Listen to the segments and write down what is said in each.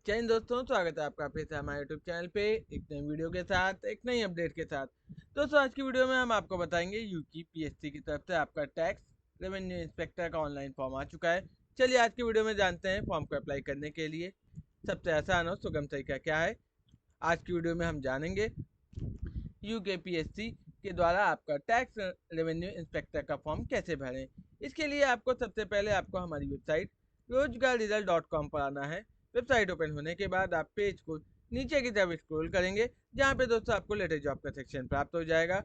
जय हिंद दोस्तों, स्वागत है आपका फिर से हमारे यूट्यूब चैनल पे एक नई वीडियो के साथ, एक नई अपडेट के साथ। दोस्तों, आज की वीडियो में हम आपको बताएंगे यूकी पीएससी की तरफ से आपका टैक्स रेवेन्यू इंस्पेक्टर का ऑनलाइन फॉर्म आ चुका है। चलिए आज की वीडियो में जानते हैं फॉर्म को अप्लाई करने के लिए सबसे आसान और सुगम तरीका क्या है। आज की वीडियो में हम जानेंगे यूके पीएससी के द्वारा आपका टैक्स रेवेन्यू इंस्पेक्टर का फॉर्म कैसे भरें। इसके लिए आपको सबसे पहले आपको हमारी वेबसाइट रोजगार पर आना है। वेबसाइट ओपन होने के बाद आप पेज को नीचे की तरफ स्क्रॉल करेंगे, जहाँ पे दोस्तों आपको लेटेस्ट जॉब का सेक्शन प्राप्त हो जाएगा।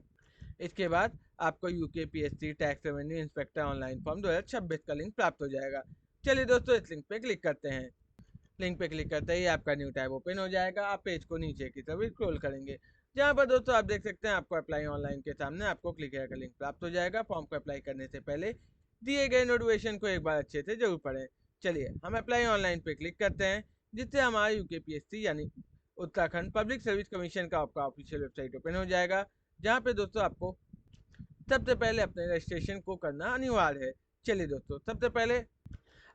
इसके बाद आपको UK PSC tax revenue inspector online form 2026 का लिंक प्राप्त हो जाएगा। चलिए दोस्तों, इस लिंक पे क्लिक करते हैं। लिंक पे क्लिक करते ही आपका न्यू टैब ओपन हो जाएगा। आप पेज को नीचे की तरफ स्क्रॉल करेंगे, जहाँ पर दोस्तों आप देख सकते हैं आपको अप्लाई ऑनलाइन के सामने आपको क्लिक का लिंक प्राप्त हो जाएगा। फॉर्म को अप्लाई करने से पहले दिए गए नोटिफिकेशन को एक बार अच्छे से जरूर पढ़ें। चलिए हम अप्लाई ऑनलाइन पे क्लिक करते हैं, जिससे हमारा यूकेपीएससी यानी उत्तराखंड पब्लिक सर्विस कमीशन का आपका ऑफिशियल वेबसाइट ओपन हो जाएगा, जहाँ पे दोस्तों आपको सबसे पहले अपने रजिस्ट्रेशन को करना अनिवार्य है। चलिए दोस्तों, सबसे पहले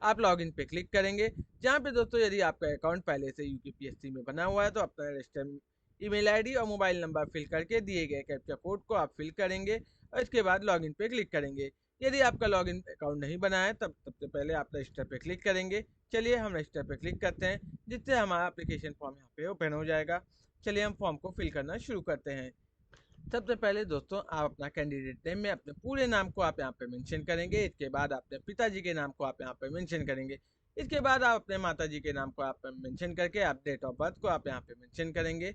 आप लॉगिन पे क्लिक करेंगे, जहाँ पे दोस्तों यदि आपका अकाउंट पहले से यूकेपीएससी में बना हुआ है तो अपना रजिस्टर ईमेल आईडी और मोबाइल नंबर फिल करके दिए गए कैप्चा कोड को आप फिल करेंगे और इसके बाद लॉगिन पे क्लिक करेंगे। यदि आपका लॉगिन अकाउंट नहीं बना है तब सबसे पहले आप रजिस्टर पे क्लिक करेंगे। चलिए हम रजिस्टर पे क्लिक करते हैं, जिससे हमारा एप्लीकेशन फॉर्म यहाँ पे ओपन हो जाएगा। चलिए हम फॉर्म को फिल करना शुरू करते हैं। सबसे पहले दोस्तों आप अपना कैंडिडेट नेम में अपने पूरे नाम को आप यहाँ पे मेंशन करेंगे। इसके बाद अपने पिताजी के नाम को आप यहाँ पे मेंशन करेंगे। इसके बाद आप अपने माताजी के नाम को आप मेंशन करके आप डेट ऑफ बर्थ को आप यहाँ पे मेंशन करेंगे।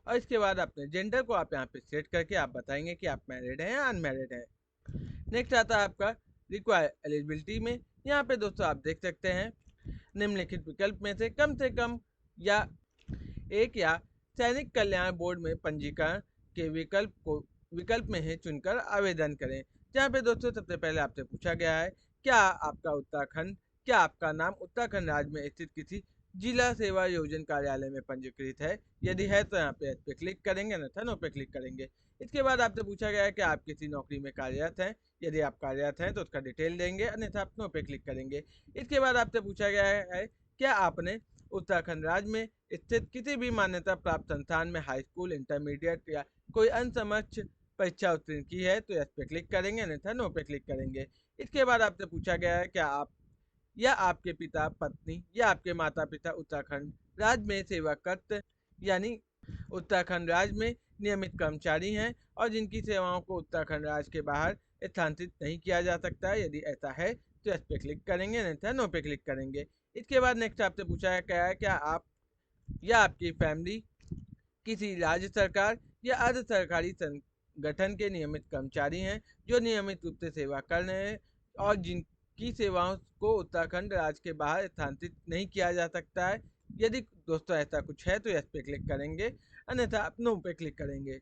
और इसके बाद अपने जेंडर को आप यहाँ पे सेट करके आप बताएंगे कि आप मैरिड हैं या अनमैरिड हैं। नेक्स्ट आता है आपका रिक्वायर एलिजिबिलिटी में। यहाँ पे दोस्तों आप देख सकते हैं निम्नलिखित विकल्प में से कम या एक या सैनिक कल्याण बोर्ड में पंजीकरण के विकल्प में है चुनकर आवेदन करें। जहाँ पे दोस्तों सबसे पहले आपसे पूछा गया है क्या आपका नाम उत्तराखंड राज्य में स्थित किसी जिला सेवा योजन कार्यालय में पंजीकृत है। यदि है तो यहाँ पे एस पे क्लिक करेंगे, अन्यथा नो पे क्लिक करेंगे। इसके बाद आपसे पूछा गया है कि आप किसी नौकरी में कार्यरत हैं। यदि आप कार्यरत हैं तो उसका डिटेल देंगे, अन्यथा आप नो पे क्लिक करेंगे। इसके बाद आपसे पूछा गया है क्या आपने उत्तराखंड राज्य में स्थित किसी भी मान्यता प्राप्त संस्थान में हाई स्कूल, इंटरमीडिएट या कोई अनसमक्ष परीक्षा उत्तीर्ण की है, तो यस पे क्लिक करेंगे, अन्यथा नो पे क्लिक करेंगे। इसके बाद आपसे पूछा गया है क्या आप या आपके पिता, पत्नी या आपके माता पिता उत्तराखंड राज्य में सेवाकर्त यानी उत्तराखंड राज्य में नियमित कर्मचारी हैं और जिनकी सेवाओं को उत्तराखंड राज्य के बाहर स्थानांतरित नहीं किया जा सकता है। यदि ऐसा है तो इस पे क्लिक करेंगे, अन्यथा नो पे क्लिक करेंगे। इसके बाद नेक्स्ट आपसे पूछा गया है क्या आप या आपकी फैमिली किसी राज्य सरकार या अर्ध सरकारी संगठन के नियमित कर्मचारी हैं जो नियमित रूप से सेवा कर रहे हैं और जिनकी सेवाओं को उत्तराखंड राज्य के बाहर स्थानांतरित नहीं किया जा सकता है। यदि दोस्तों ऐसा कुछ है तो यस पे क्लिक करेंगे, अन्यथा आप नो पे क्लिक करेंगे।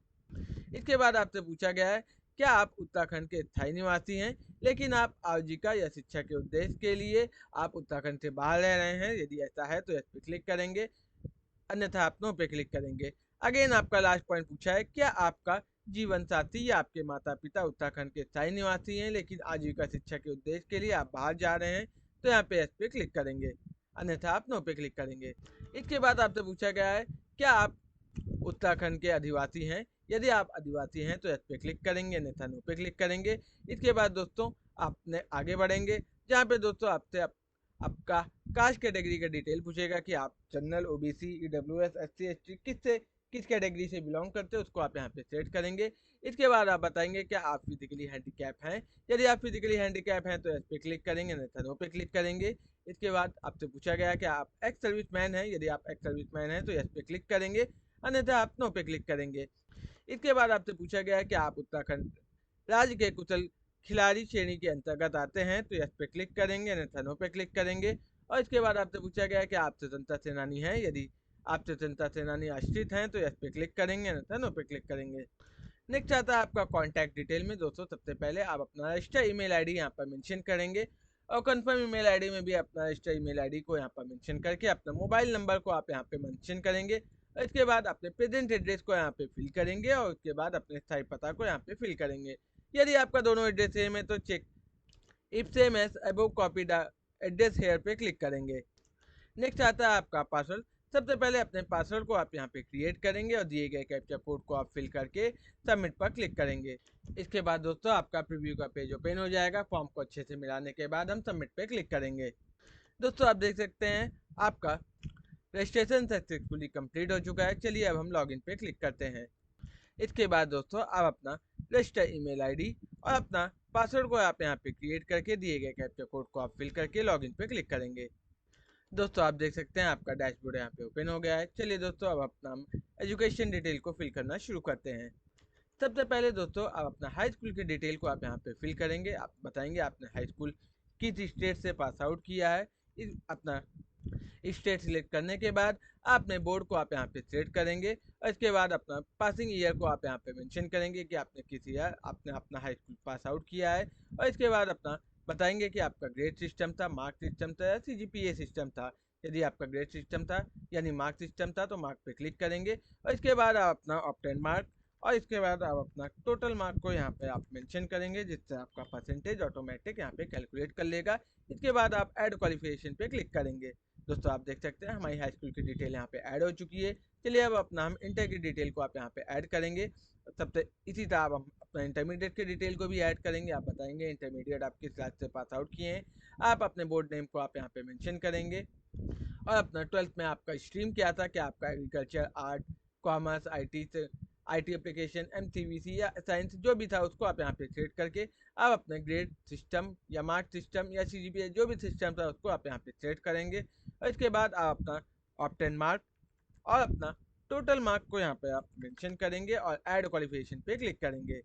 इसके बाद आपसे पूछा गया है क्या आप उत्तराखंड के स्थायी निवासी हैं, लेकिन आप आजीविका या शिक्षा के उद्देश्य के लिए आप उत्तराखंड से बाहर रह रहे हैं। यदि ऐसा है तो यस पे क्लिक करेंगे, अन्यथा आप नो पे क्लिक करेंगे। अगेन आपका लास्ट पॉइंट पूछा है क्या आपका जीवन साथी या आपके माता पिता उत्तराखंड के स्थायी निवासी हैं, लेकिन आजीविका शिक्षा के उद्देश्य के लिए आप बाहर जा रहे हैं, तो यहाँ पे एस पे क्लिक करेंगे, अन्यथा आप नो पे क्लिक करेंगे। इसके बाद आपसे पूछा गया है क्या आप उत्तराखंड के अधिवासी हैं। यदि आप आदिवासी हैं तो एस पे क्लिक करेंगे, अन्यथा नो पे क्लिक करेंगे। इसके बाद दोस्तों आपने आगे बढ़ेंगे, जहाँ पे दोस्तों आपसे आपका कास्ट कैटेगरी का डिटेल पूछेगा कि आप general, OBC, EWS, SC, ST किस कैटेगरी से बिलोंग करते हैं, उसको आप यहाँ पे सेट करेंगे। इसके बाद आप बताएंगे क्या आप फिजिकली हैंडीकैप हैं। यदि आप फिजिकली हैंडीकैप हैं तो इस पे क्लिक करेंगे, अन्यथा नो पे क्लिक करेंगे। इसके बाद आपसे पूछा गया कि आप एक्स सर्विसमैन हैं। यदि आप एक्स सर्विसमैन हैं तो इस पे क्लिक करेंगे, अन्यथा आप नो पे क्लिक करेंगे। इसके बाद आपसे पूछा गया है कि आप उत्तराखंड राज्य के कुशल खिलाड़ी श्रेणी के अंतर्गत आते हैं, तो यस पे क्लिक करेंगे, अन्यथा नो पे क्लिक करेंगे। और इसके बाद आपसे पूछा गया है कि आप स्वतंत्रता सेनानी हैं। यदि आप स्वतंत्रता सेनानी आश्रित हैं तो यस पे क्लिक करेंगे, अन्यथा नो पे क्लिक करेंगे। नेक्स्ट आता है आपका कॉन्टैक्ट डिटेल में। दोस्तों सबसे पहले आप अपना रजिस्टर ईमेल आईडी यहाँ पर मेंशन करेंगे और कंफर्म ईमेल आईडी में भी अपना रजिस्टर ईमेल आईडी को यहाँ पर मेंशन करके अपना मोबाइल नंबर को आप यहाँ पे मेंशन करेंगे। और इसके बाद अपने प्रेजेंट एड्रेस को यहाँ पे फिल करेंगे और उसके बाद अपने स्थायी पता को यहाँ पे फिल करेंगे। यदि आपका दोनों एड्रेस सेम है तो check if same as above copy the address here पे क्लिक करेंगे। नेक्स्ट आता है आपका पासवर्ड सबसे पहले अपने पासवर्ड को आप यहाँ पे क्रिएट करेंगे और दिए गए कैप्चा कोड को आप फिल करके सबमिट पर क्लिक करेंगे। इसके बाद दोस्तों आपका प्रीव्यू का पेज ओपन हो जाएगा। फॉर्म को अच्छे से मिलाने के बाद हम सबमिट पे क्लिक करेंगे। दोस्तों आप देख सकते हैं आपका रजिस्ट्रेशन सक्सेसफुली कंप्लीट हो चुका है। चलिए अब हम लॉगिन पे क्लिक करते हैं। इसके बाद दोस्तों आप अपना रजिस्टर ईमेल आईडी और अपना पासवर्ड को आप यहाँ पे क्रिएट करके दिए गए कैप्चा कोड को आप फिल करके लॉगिन पे क्लिक करेंगे। दोस्तों आप देख सकते हैं आपका डैशबोर्ड यहाँ पे ओपन हो गया है। चलिए दोस्तों अब अपना एजुकेशन डिटेल को फिल करना शुरू करते हैं। सबसे पहले दोस्तों आप अपना हाई स्कूल की डिटेल को आप यहाँ पे फिल करेंगे। आप बताएंगे आपने हाई स्कूल किस स्टेट से पास आउट किया है। अपना स्टेट सिलेक्ट करने के बाद आपने बोर्ड को आप यहाँ पे सिलेक्ट करेंगे और इसके बाद अपना पासिंग ईयर को आप यहाँ पे मेंशन करेंगे कि आपने किस ईयर आपने अपना हाई स्कूल पास आउट किया है। और इसके बाद अपना बताएंगे कि आपका ग्रेड सिस्टम था, मार्क सिस्टम था या सीजीपीए सिस्टम था। यदि आपका ग्रेड सिस्टम था यानी मार्क सिस्टम था तो मार्क पे क्लिक करेंगे और इसके बाद आप अपना ऑब्टेन मार्क और इसके बाद आप अपना टोटल मार्क को यहाँ पे आप मेंशन करेंगे, जिससे आपका परसेंटेज ऑटोमेटिक यहाँ पे कैलकुलेट कर लेगा। इसके बाद आप ऐड क्वालिफिकेशन पे क्लिक करेंगे। दोस्तों आप देख सकते हैं हमारी हाई स्कूल की डिटेल यहाँ पे ऐड हो चुकी है। चलिए अब अपना हम इंटर की डिटेल को आप यहाँ पे ऐड करेंगे। सबसे इसी तरह अब हम अपना इंटरमीडिएट की डिटेल को भी ऐड करेंगे। आप बताएंगे इंटरमीडिएट आप किस क्लास से पास आउट किए हैं। आप अपने बोर्ड नेम को आप यहाँ पे मेंशन करेंगे और अपना 12th में आपका स्ट्रीम क्या था, क्या आपका agriculture, art, commerce, IT application, MCVC या साइंस जो भी था उसको आप यहाँ पे सेट करके आप अपने ग्रेड सिस्टम या मार्क सिस्टम या सीजीपीए जो भी सिस्टम था उसको आप यहाँ पे सेट करेंगे और इसके बाद आप अपना ऑब्टेन मार्क और अपना टोटल मार्क को यहाँ पे आप मेंशन करेंगे और ऐड क्वालिफिकेशन पे क्लिक करेंगे।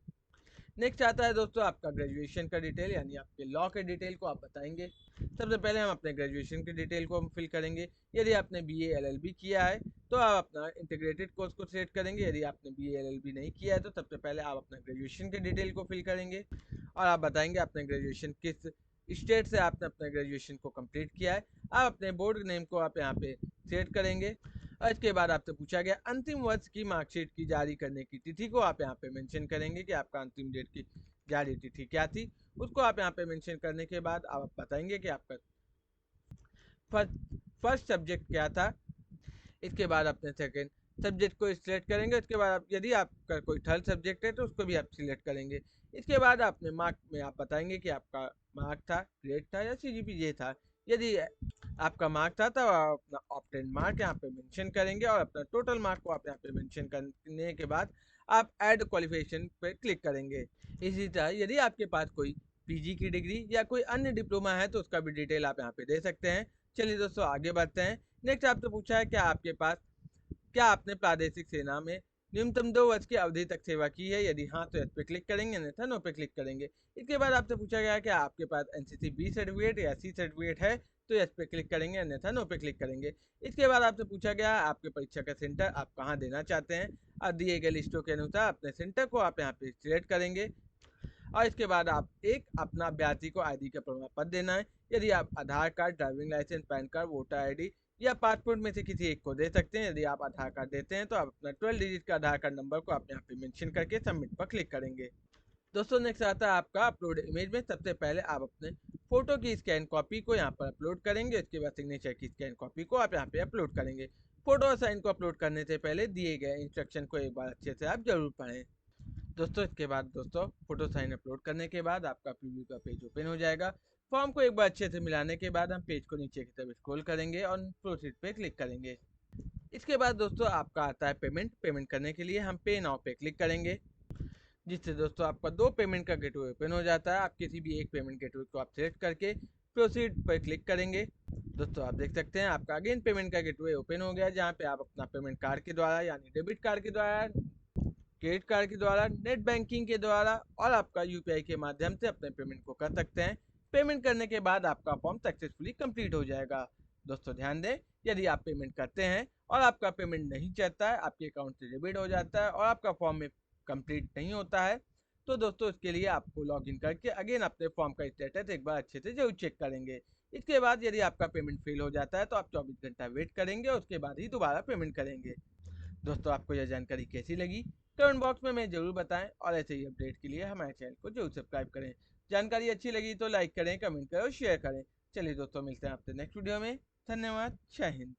नेक्स्ट आता है दोस्तों आपका ग्रेजुएशन का डिटेल यानी आपके लॉ के डिटेल को आप बताएंगे। सबसे पहले हम अपने ग्रेजुएशन की डिटेल को हम फिल करेंगे। यदि आपने बीए एलएलबी किया है तो आप अपना इंटीग्रेटेड कोर्स को सिलेक्ट करेंगे। यदि आपने बीए एलएलबी नहीं किया है तो सबसे पहले आप अपना ग्रेजुएशन की डिटेल को फिल करेंगे और आप बताएंगे आपने ग्रेजुएशन किस स्टेट से आपने अपना ग्रेजुएशन को कंप्लीट किया है। आप अपने बोर्ड नेम को आप यहाँ पे सेट करेंगे और इसके बाद आपसे पूछा गया अंतिम वर्ष की मार्कशीट की जारी करने की तिथि को आप यहाँ पे मेंशन करेंगे कि आपका अंतिम डेट की जारी तिथि क्या थी। उसको आप यहाँ पे मेंशन करने के बाद आप बताएंगे कि आपका फर्स्ट सब्जेक्ट क्या था। इसके बाद अपने सेकंड सब्जेक्ट को सिलेक्ट करेंगे। उसके बाद यदि आपका कोई थर्ड सब्जेक्ट है तो उसको भी आप सिलेक्ट करेंगे। इसके बाद अपने मार्क में आप बताएंगे कि आपका मार्क था, ग्रेड था या सीजीपीए था। यदि आपका मार्क था तो आप अपना ऑब्टेन मार्क यहाँ पे मेंशन करेंगे और अपना टोटल मार्क को आप यहाँ पे मेंशन करने के बाद आप ऐड क्वालिफिकेशन पे क्लिक करेंगे। इसी तरह यदि आपके पास कोई पीजी की डिग्री या कोई अन्य डिप्लोमा है तो उसका भी डिटेल आप यहाँ पे दे सकते हैं। चलिए दोस्तों आगे बढ़ते हैं। नेक्स्ट आपसे पूछा है क्या आपने प्रादेशिक सेना में न्यूनतम 2 वर्ष की अवधि तक सेवा की है। यदि हाँ तो एस पे क्लिक करेंगे, अन्यथा नो पे क्लिक करेंगे। इसके बाद आपसे पूछा गया है कि आपके पास एनसीसी बी सर्टिफिकेट या सी सर्टिफिकेट है तो एस पे क्लिक करेंगे, अन्यथा नो पे क्लिक करेंगे। इसके बाद आपसे पूछा गया है आपके परीक्षा का सेंटर आप कहाँ देना चाहते हैं। और दिए गए लिस्टों के अनुसार अपने सेंटर को आप यहाँ पे सिलेक्ट करेंगे और इसके बाद आप एक अपना अभ्यर्थी को आईडी का प्रमाण पत्र देना है। यदि आप Aadhaar card, driving licence, pan card, voter ID या पासपोर्ट में से किसी एक को दे सकते हैं। यदि आप आधार कार्ड देते हैं तो आप अपना 12 डिजिट का आधार कार्ड नंबर को आप यहाँ पे मेंशन करके सबमिट पर क्लिक करेंगे। दोस्तों नेक्स्ट आता है आपका अपलोड इमेज में। सबसे पहले आप अपने फोटो की स्कैन कॉपी को यहाँ पर अपलोड करेंगे। इसके बाद सिग्नेचर की स्कैन कॉपी को आप यहाँ पे अपलोड करेंगे। फोटो और साइन को अपलोड करने से पहले दिए गए इंस्ट्रक्शन को एक बार अच्छे से आप जरूर पढ़ें। दोस्तों इसके बाद दोस्तों फोटो साइन अपलोड करने के बाद आपका प्रीव्यू का पेज ओपन हो जाएगा। फॉर्म को एक बार अच्छे से मिलाने के बाद हम पेज को नीचे की तरफ स्क्रॉल करेंगे और प्रोसीड पे क्लिक करेंगे। इसके बाद दोस्तों आपका आता है पेमेंट करने के लिए हम पे नाउ पे क्लिक करेंगे, जिससे दोस्तों आपका 2 पेमेंट का गेटवे ओपन हो जाता है। आप किसी भी एक पेमेंट गेटवे को आप सेलेक्ट करके प्रोसीड पर क्लिक करेंगे। दोस्तों आप देख सकते हैं आपका अगेन पेमेंट का गेटवे ओपन हो गया, जहाँ पे आप अपना पेमेंट कार्ड के द्वारा यानी डेबिट कार्ड के द्वारा, क्रेडिट कार्ड के द्वारा, नेट बैंकिंग के द्वारा और आपका यूपीआई के माध्यम से अपने पेमेंट को कर सकते हैं। पेमेंट करने के बाद आपका फॉर्म सक्सेसफुली कंप्लीट हो जाएगा। दोस्तों ध्यान दें, यदि आप पेमेंट करते हैं और आपका पेमेंट नहीं चलता है, आपके अकाउंट से डेबिट हो जाता है और आपका फॉर्म में कंप्लीट नहीं होता है, तो दोस्तों इसके लिए आपको लॉगिन करके अगेन अपने फॉर्म का स्टेटस एक बार अच्छे से जरूर चेक करेंगे। इसके बाद यदि आपका पेमेंट फेल हो जाता है तो आप 24 घंटा वेट करेंगे और उसके बाद ही दोबारा पेमेंट करेंगे। दोस्तों आपको यह जानकारी कैसी लगी कमेंट बॉक्स में हमें जरूर बताएं और ऐसे ही अपडेट के लिए हमारे चैनल को जरूर सब्सक्राइब करें। जानकारी अच्छी लगी तो लाइक करें, कमेंट करें और शेयर करें। चलिए दोस्तों मिलते हैं आपसे नेक्स्ट वीडियो में। धन्यवाद। जय हिंद।